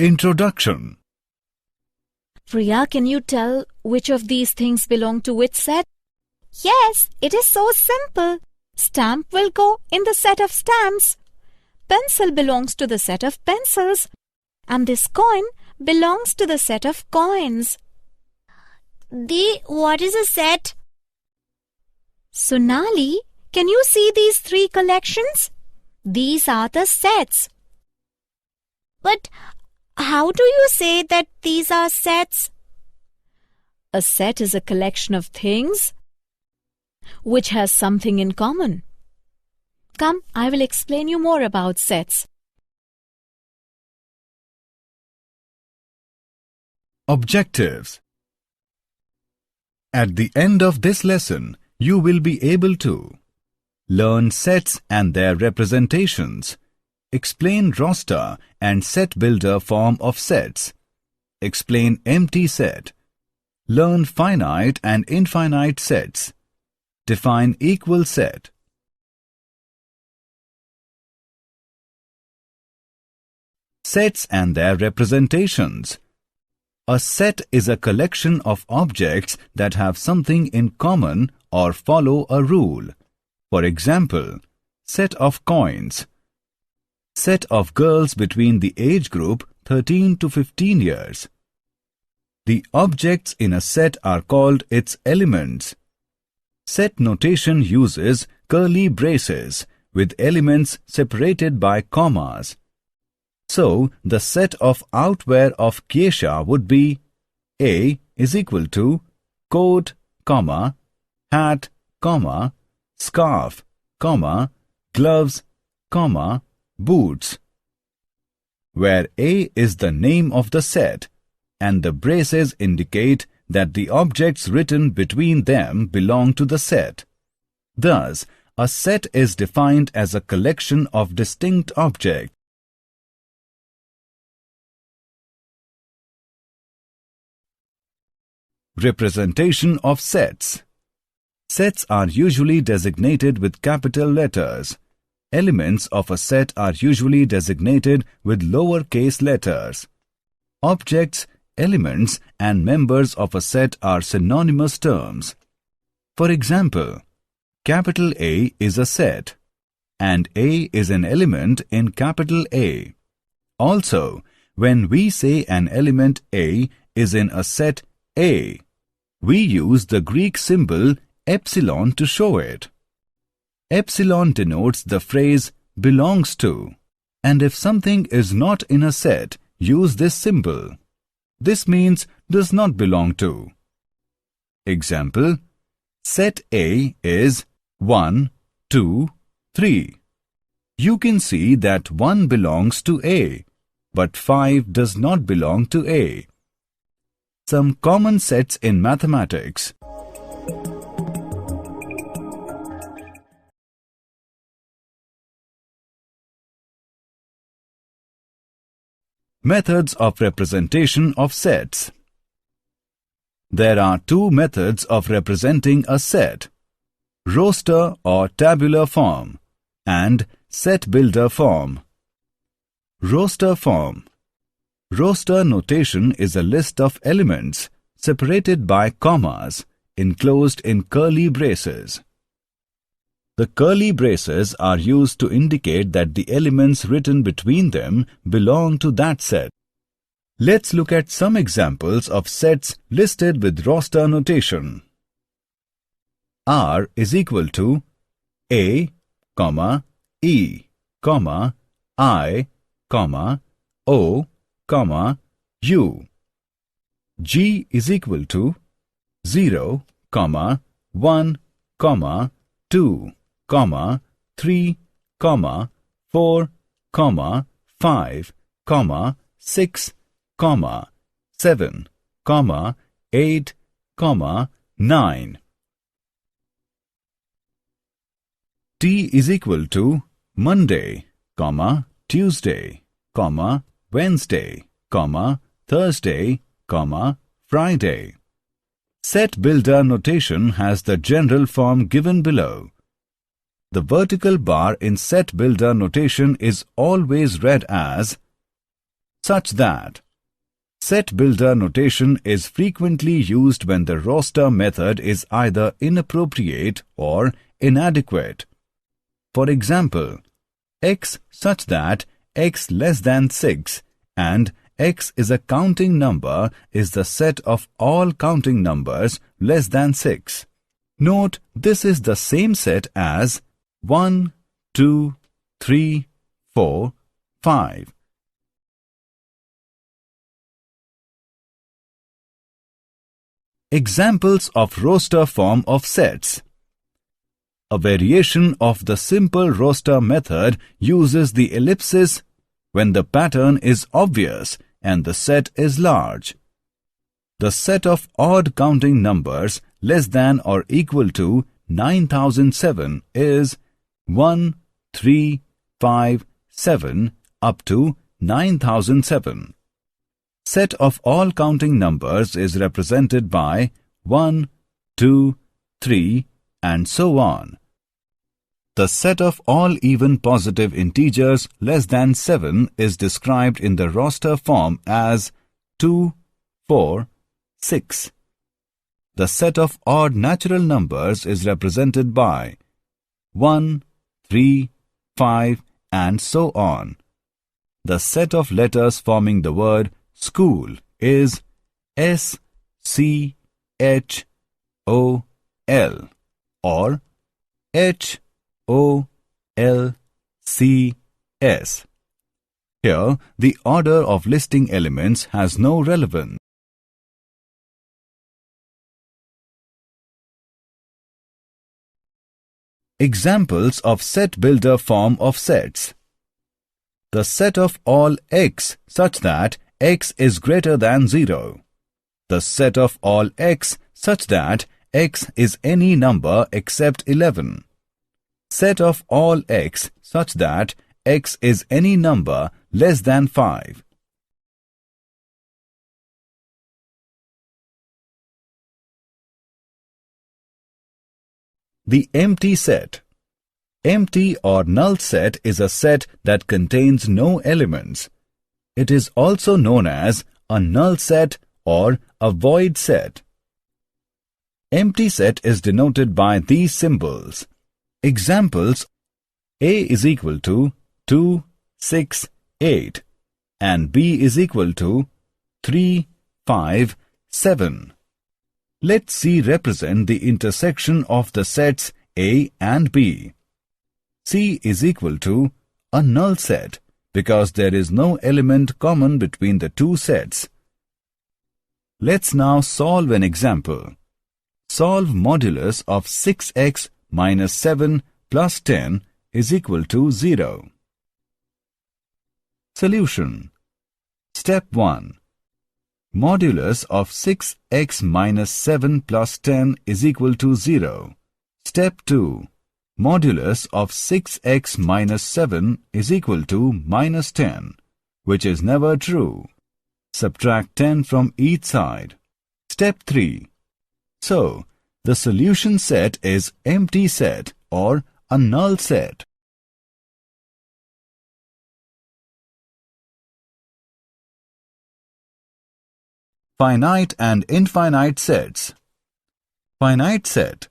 Introduction. Priya, can you tell which of these things belong to which set? Yes, it is so simple. Stamp will go in the set of stamps. Pencil belongs to the set of pencils. And this coin belongs to the set of coins. What is a set? Sonali, can you see these three collections? These are the sets. But how do you say that these are sets? A set is a collection of things which has something in common. Come, I will explain you more about sets. Objectives. At the end of this lesson, you will be able to learn sets and their representations, explain roster and set builder form of sets, explain empty set, learn finite and infinite sets, define equal set. Sets and their representations. A set is a collection of objects that have something in common or follow a rule. For example, set of coins. Set of girls between the age group 13 to 15 years. The objects in a set are called its elements. Set notation uses curly braces with elements separated by commas. So, the set of outwear of Kesha would be A is equal to coat, comma, hat, comma, scarf, comma, gloves, comma, boots, where A is the name of the set and the braces indicate that the objects written between them belong to the set. Thus, a set is defined as a collection of distinct objects. Representation of sets. Sets are usually designated with capital letters. Elements of a set are usually designated with lowercase letters. Objects, elements, and members of a set are synonymous terms. For example, capital A is a set, and A is an element in capital A. Also, when we say an element A is in a set A, we use the Greek symbol epsilon to show it. Epsilon denotes the phrase belongs to, and if something is not in a set, use this symbol. This means does not belong to. Example, set A is 1, 2, 3. You can see that 1 belongs to A, but 5 does not belong to A. Some common sets in mathematics. Methods of representation of sets. There are two methods of representing a set: roster or tabular form and set builder form. Roster form. Roster notation is a list of elements separated by commas enclosed in curly braces. The curly braces are used to indicate that the elements written between them belong to that set. Let's look at some examples of sets listed with roster notation. R is equal to A, E, I, O, U. G is equal to 0, 1, 2, 3, 4, 5, 6, 7, 8, 9. T is equal to Monday, Tuesday, Wednesday, Thursday, Friday. Set builder notation has the general form given below. The vertical bar in set builder notation is always read as such that. Set builder notation is frequently used when the roster method is either inappropriate or inadequate. For example, x such that x less than 6 and x is a counting number is the set of all counting numbers less than 6. Note, this is the same set as 1, 2, 3, 4, 5. Examples of roster form of sets. A variation of the simple roster method uses the ellipsis when the pattern is obvious and the set is large. The set of odd counting numbers less than or equal to 9007 is 1, 3, 5, 7 up to 9007. Set of all counting numbers is represented by 1, 2, 3 and so on. The set of all even positive integers less than 7 is described in the roster form as 2, 4, 6. The set of odd natural numbers is represented by 1, 3, 5 and so on. The set of letters forming the word school is S, C, H, O, L or H, O, L, C, S. Here, the order of listing elements has no relevance. Examples of set builder form of sets. The set of all x such that x is greater than 0. The set of all x such that x is any number except 11. Set of all x such that x is any number less than 5. The empty set. Empty or null set is a set that contains no elements. It is also known as a null set or a void set. Empty set is denoted by these symbols. Examples: A is equal to 2, 6, 8 and B is equal to 3, 5, 7. Let C represent the intersection of the sets A and B. C is equal to a null set because there is no element common between the two sets. Let's now solve an example. Solve modulus of 6x minus 7 plus 10 is equal to 0. Solution. Step 1. Modulus of 6x minus 7 plus 10 is equal to 0. Step 2. Modulus of 6x minus 7 is equal to minus 10, which is never true. Subtract 10 from each side. Step 3. So, the solution set is empty set or a null set. Finite and infinite sets. Finite set.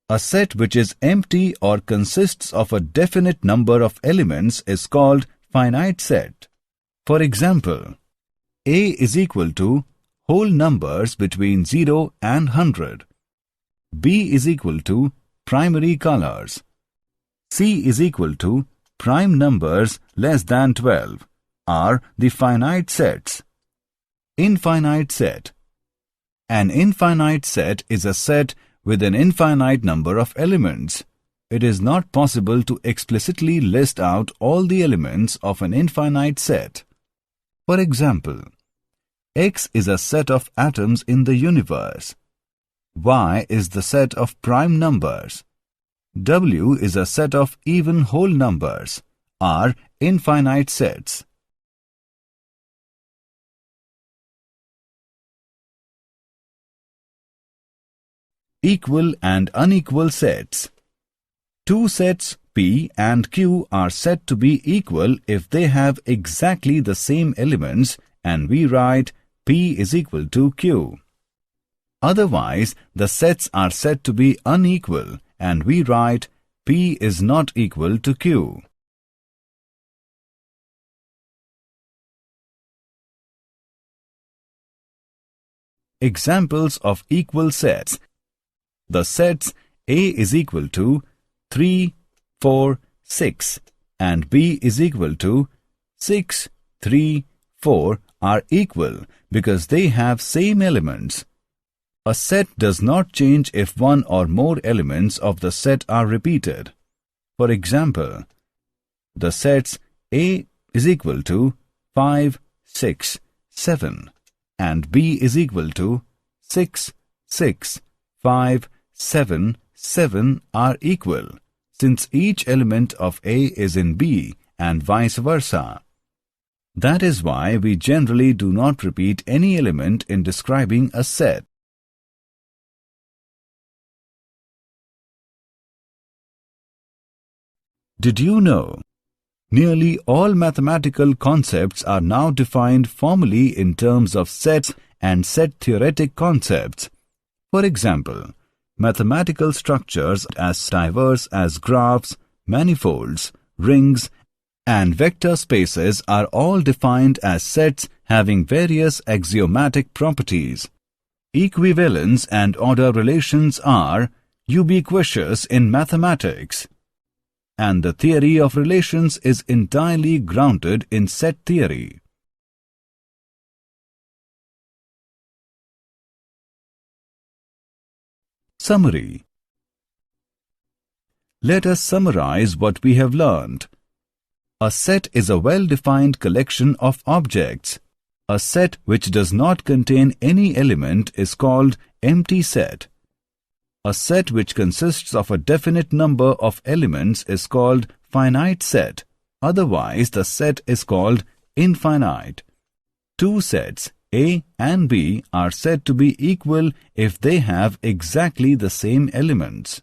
A set which is empty or consists of a definite number of elements is called finite set. For example, A is equal to whole numbers between 0 and 100. B is equal to primary colors. C is equal to prime numbers less than 12 are the finite sets. Infinite set. An infinite set is a set with an infinite number of elements. It is not possible to explicitly list out all the elements of an infinite set. For example, X is a set of atoms in the universe. Y is the set of prime numbers. W is a set of even whole numbers, are infinite sets. Equal and unequal sets. Two sets P and Q are said to be equal if they have exactly the same elements and we write P is equal to Q. Otherwise, the sets are said to be unequal and we write P is not equal to Q. Examples of equal sets. The sets A is equal to 3, 4, 6 and B is equal to 6, 3, 4 are equal because they have same elements. A set does not change if one or more elements of the set are repeated. For example, the sets A is equal to 5, 6, 7 and B is equal to 6, 6, 5, 7, 7 are equal, since each element of A is in B and vice versa. That is why we generally do not repeat any element in describing a set. Did you know? Nearly all mathematical concepts are now defined formally in terms of sets and set-theoretic concepts. For example, mathematical structures as diverse as graphs, manifolds, rings, and vector spaces are all defined as sets having various axiomatic properties. Equivalence and order relations are ubiquitous in mathematics, and the theory of relations is entirely grounded in set theory. Summary. Let us summarize what we have learned. A set is a well-defined collection of objects. A set which does not contain any element is called empty set. A set which consists of a definite number of elements is called finite set. Otherwise, the set is called infinite. Two sets, A and B, are said to be equal if they have exactly the same elements.